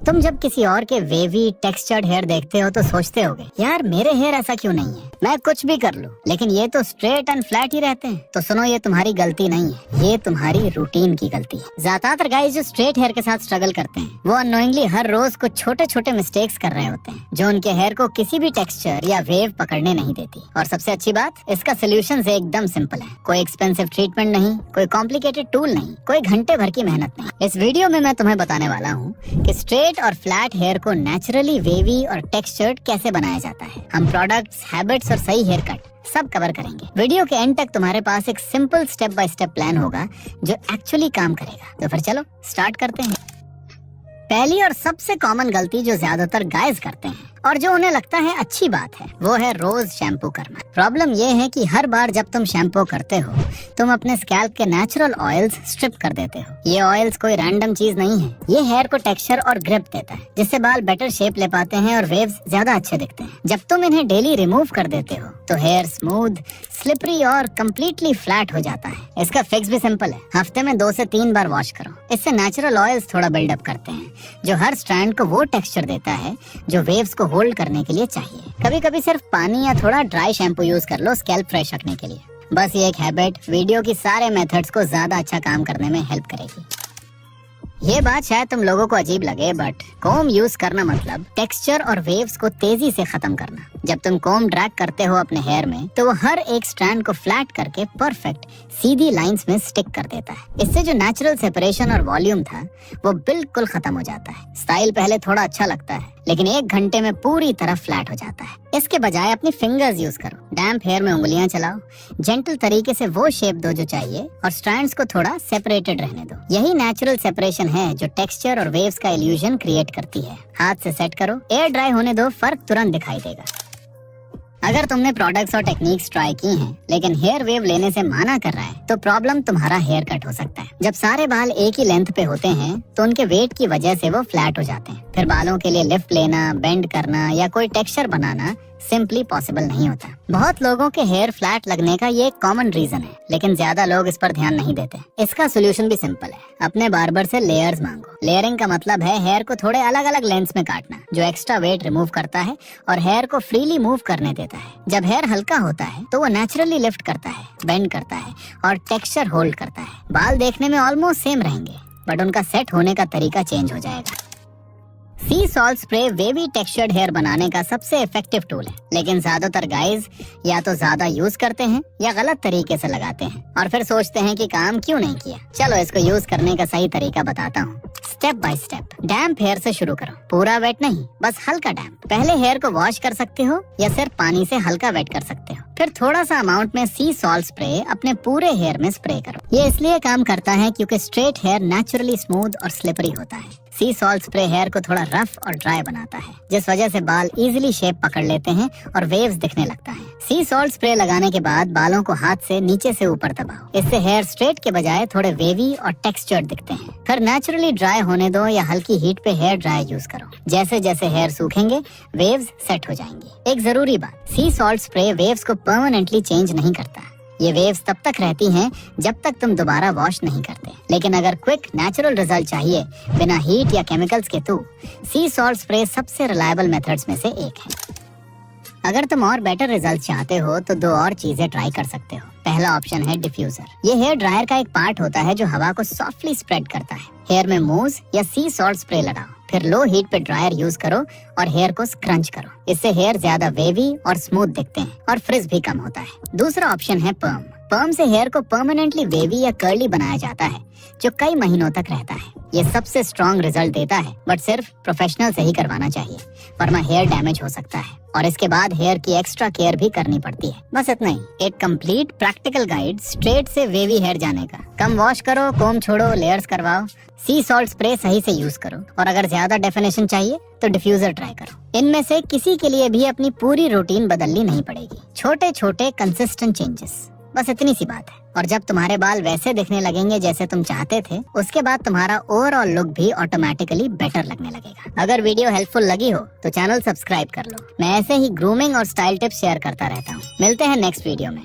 तुम जब किसी और के वेवी टेक्सचर्ड हेयर देखते हो तो सोचते होगे, यार मेरे हेयर ऐसा क्यों नहीं है, मैं कुछ भी कर लूं लेकिन ये तो स्ट्रेट एंड फ्लैट ही रहते हैं। तो सुनो, ये तुम्हारी गलती नहीं है, ये तुम्हारी रूटीन की गलती है। ज्यादातर गाइस जो स्ट्रेट हेयर के साथ स्ट्रगल करते हैं वो अननोइंगली हर रोज कुछ छोटे छोटे मिस्टेक्स कर रहे होते हैं जो उनके हेयर को किसी भी टेक्सचर या वेव पकड़ने नहीं देती। और सबसे अच्छी बात, इसका सोल्यूशन एकदम सिंपल है। कोई एक्सपेंसिव ट्रीटमेंट नहीं, कोई कॉम्प्लिकेटेड टूल नहीं, कोई घंटे भर की मेहनत नहीं। इस वीडियो में मैं तुम्हें बताने वाला हूँ कि स्ट्रेट और फ्लैट हेयर को नेचुरली वेवी और टेक्सचर्ड कैसे बनाया जाता है। हम प्रोडक्ट्स, हैबिट्स और सही हेयर कट सब कवर करेंगे। वीडियो के एंड तक तुम्हारे पास एक simple step by step plan होगा जो एक्चुअली काम करेगा। तो फिर चलो स्टार्ट करते हैं। पहली और सबसे कॉमन गलती जो ज्यादातर गाइज करते हैं और जो उन्हें लगता है अच्छी बात है, वो है रोज शैम्पू करना। प्रॉब्लम ये है कि हर बार जब तुम शैम्पू करते हो तुम अपने स्कैल्प के नेचुरल ऑयल्स स्ट्रिप कर देते हो। ये ऑयल्स कोई रैंडम चीज नहीं है, ये हेयर को टेक्सचर और ग्रिप देता है जिससे बाल बेटर शेप ले पाते हैं और वेव्स ज्यादा अच्छे दिखते हैं। जब तुम इन्हें डेली रिमूव कर देते हो तो हेयर स्मूथ, स्लिपरी और कम्प्लीटली फ्लैट हो जाता है। इसका फिक्स भी सिंपल है, हफ्ते में 2 से 3 बार वॉश करो। इससे नेचुरल ऑयल्स थोड़ा बिल्डअप करते हैं जो हर स्ट्रैंड को वो टेक्सचर देता है जो वेव्स को होल्ड करने के लिए चाहिए। कभी कभी सिर्फ पानी या थोड़ा ड्राई शैम्पू यूज कर लो स्कैल्प फ्रेश रखने के लिए। बस ये एक हैबिट वीडियो की सारे मेथड्स को ज्यादा अच्छा काम करने में हेल्प करेगी। ये बात शायद तुम लोगों को अजीब लगे, बट कोम यूज करना मतलब टेक्सचर और वेव्स को तेजी से खत्म करना। जब तुम कोम ड्रैग करते हो अपने हेयर में तो वो हर एक स्ट्रैंड को फ्लैट करके परफेक्ट सीधी लाइंस में स्टिक कर देता है। इससे जो नेचुरल सेपरेशन और वॉल्यूम था वो बिल्कुल खत्म हो जाता है। स्टाइल पहले थोड़ा अच्छा लगता है लेकिन 1 घंटे में पूरी तरह फ्लैट हो जाता है। इसके बजाय अपनी फिंगर्स यूज करो, डैम्प हेयर में उंगलियां चलाओ, जेंटल तरीके से वो शेप दो जो चाहिए और स्ट्रैंड्स को थोड़ा सेपरेटेड रहने दो। यही नेचुरल सेपरेशन है जो टेक्सचर और वेव्स का इल्यूजन क्रिएट करती है। हाथ से सेट करो, एयर ड्राई होने दो, फर्क तुरंत दिखाई देगा। अगर तुमने प्रोडक्ट्स और टेक्निक्स ट्राई की हैं लेकिन हेयर वेव लेने से माना कर रहा है तो प्रॉब्लम तुम्हारा हेयर कट हो सकता है। जब सारे बाल एक ही लेंथ पे होते हैं तो उनके वेट की वजह से वो फ्लैट हो जाते हैं। फिर बालों के लिए लिफ्ट लेना, बेंड करना या कोई टेक्सचर बनाना सिंपली पॉसिबल नहीं होता। बहुत लोगों के हेयर फ्लैट लगने का ये एक कॉमन रीजन है लेकिन ज्यादा लोग इस पर ध्यान नहीं देते। इसका सोल्यूशन भी सिंपल है, अपने बार्बर से लेयर्स मांगो। लेयरिंग का मतलब है हेयर को थोड़े अलग अलग लेंथ्स में काटना जो एक्स्ट्रा वेट रिमूव करता है और हेयर को फ्रीली मूव करने देता है। जब हेयर हल्का होता है तो वो नेचुरली लिफ्ट करता है, बेंड करता है और टेक्सचर होल्ड करता है। बाल देखने में ऑलमोस्ट सेम रहेंगे बट उनका सेट होने का तरीका चेंज हो जाएगा। Sea salt spray wavy textured hair बनाने का सबसे इफेक्टिव टूल है लेकिन ज्यादातर गाइज या तो ज्यादा यूज करते हैं या गलत तरीके से लगाते हैं और फिर सोचते हैं कि काम क्यों नहीं किया। चलो इसको यूज करने का सही तरीका बताता हूँ। Step by step damp hair से शुरू करो, पूरा वेट नहीं, बस हल्का डैम्प। पहले हेयर को वॉश कर सकते हो या सिर्फ पानी से हल्का वेट कर सकते हो। फिर थोड़ा सा अमाउंट में सी सॉल्ट स्प्रे अपने पूरे हेयर में स्प्रे करो। ये इसलिए काम करता है क्योंकि स्ट्रेट हेयर नेचुरली स्मूथ और स्लिपरी होता है। सी सॉल्ट स्प्रे हेयर को थोड़ा रफ और ड्राई बनाता है जिस वजह से बाल इजीली शेप पकड़ लेते हैं और वेव्स दिखने लगता है। सी सॉल्ट स्प्रे लगाने के बाद बालों को हाथ से नीचे से ऊपर दबाओ। इससे हेयर स्ट्रेट के बजाय थोड़े वेवी और टेक्सचर्ड दिखते हैं। फिर नेचुरली ड्राई होने दो या हल्की हीट पे हेयर ड्राई यूज करो। जैसे जैसे हेयर सूखेंगे वेव्स सेट हो जाएंगी। एक जरूरी बात, सी सॉल्ट स्प्रे वेव्स को परमानेंटली चेंज नहीं करता। ये वेव्स तब तक रहती हैं जब तक तुम दोबारा वॉश नहीं करते। लेकिन अगर क्विक नेचुरल रिजल्ट चाहिए बिना हीट या केमिकल्स के तो सी सॉल्ट स्प्रे सबसे रिलायबल मेथड्स में से एक है। अगर तुम और बेटर रिजल्ट चाहते हो तो 2 और चीजें ट्राई कर सकते हो। पहला ऑप्शन है डिफ्यूजर। ये हेयर ड्रायर का एक पार्ट होता है जो हवा को सॉफ्टली स्प्रेड करता है। हेयर में मूज या सी सॉल्ट स्प्रे लगाओ, फिर लो हीट पे ड्रायर यूज करो और हेयर को स्क्रंच करो। इससे हेयर ज्यादा वेवी और स्मूथ दिखते हैं और फ्रिज भी कम होता है। दूसरा ऑप्शन है पर्म। पर्म से हेयर को परमानेंटली वेवी या कर्ली बनाया जाता है जो कई महीनों तक रहता है। ये सबसे स्ट्रॉन्ग रिजल्ट देता है बट सिर्फ प्रोफेशनल से ही करवाना चाहिए वरना हेयर डैमेज हो सकता है और इसके बाद हेयर की एक्स्ट्रा केयर भी करनी पड़ती है। बस इतना ही, एक कंप्लीट प्रैक्टिकल गाइड स्ट्रेट से वेवी हेयर जाने का। कम वॉश करो, कोम छोड़ो, लेयर्स करवाओ, सी सॉल्ट स्प्रे सही से यूज करो और अगर ज्यादा डेफिनेशन चाहिए तो डिफ्यूजर ट्राई करो। इनमें से किसी के लिए भी अपनी पूरी रूटीन बदलनी नहीं पड़ेगी। छोटे छोटे कंसिस्टेंट चेंजेस, बस इतनी सी बात है। और जब तुम्हारे बाल वैसे दिखने लगेंगे जैसे तुम चाहते थे उसके बाद तुम्हारा ओवरऑल लुक भी ऑटोमेटिकली बेटर लगने लगेगा। अगर वीडियो हेल्पफुल लगी हो तो चैनल सब्सक्राइब कर लो। मैं ऐसे ही ग्रूमिंग और स्टाइल टिप्स शेयर करता रहता हूँ। मिलते हैं नेक्स्ट वीडियो में।